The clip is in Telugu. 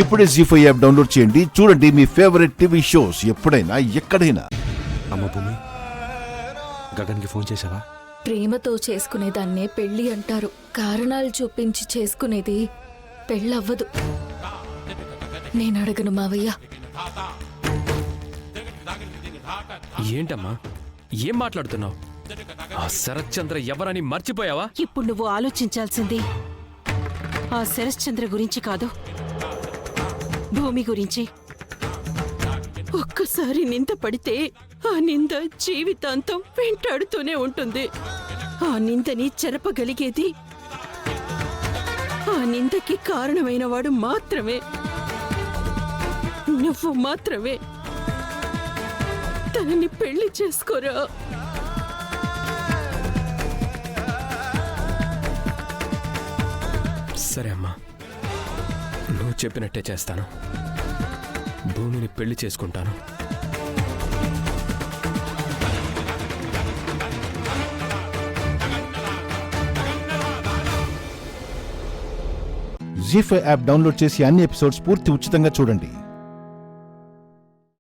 ఇప్పుడే జీ5 యాప్ డౌన్లోడ్ చేయండి. చూడండి మీ ఫేవరెట్ టీవీ షోస్ ఎప్పుడైనా ఎక్కడైనా. అమ్మ భూమి, గగన్కి ఫోన్ చేసావా? ప్రేమతో చేసుకునేదాన్నే పెళ్లి అంటారు. కారణాలు చూపించి చేసుకునేది పెళ్ళవ్వదు. నేను అడగను మావయ్య. ఏంటమ్మా, ఏం మాట్లాడుతున్నావు? ఆ శరత్చంద్ర ఎవరని మర్చిపోయావా? ఇప్పుడు నువ్వు ఆలోచించాల్సింది ఆ శరశ్చంద్ర గురించి కాదు, భూమి గురించి. ఒక్కసారి నింద పడితే ఆ నింద జీవితాంతం వెంటాడుతూనే ఉంటుంది. ఆ నిందని చెరపగలిగేది ఆ నిందకి కారణమైన వాడు మాత్రమే, నువ్వు మాత్రమే. తనని పెళ్లి చేసుకోరా. సరే అమ్మా, నువ్వు చెప్పినట్టే చేస్తాను. భూమిని పెళ్లి చేసుకుంటాను. జీ5 యాప్ డౌన్లోడ్ చేసి అన్ని ఎపిసోడ్స్ పూర్తి ఉచితంగా చూడండి.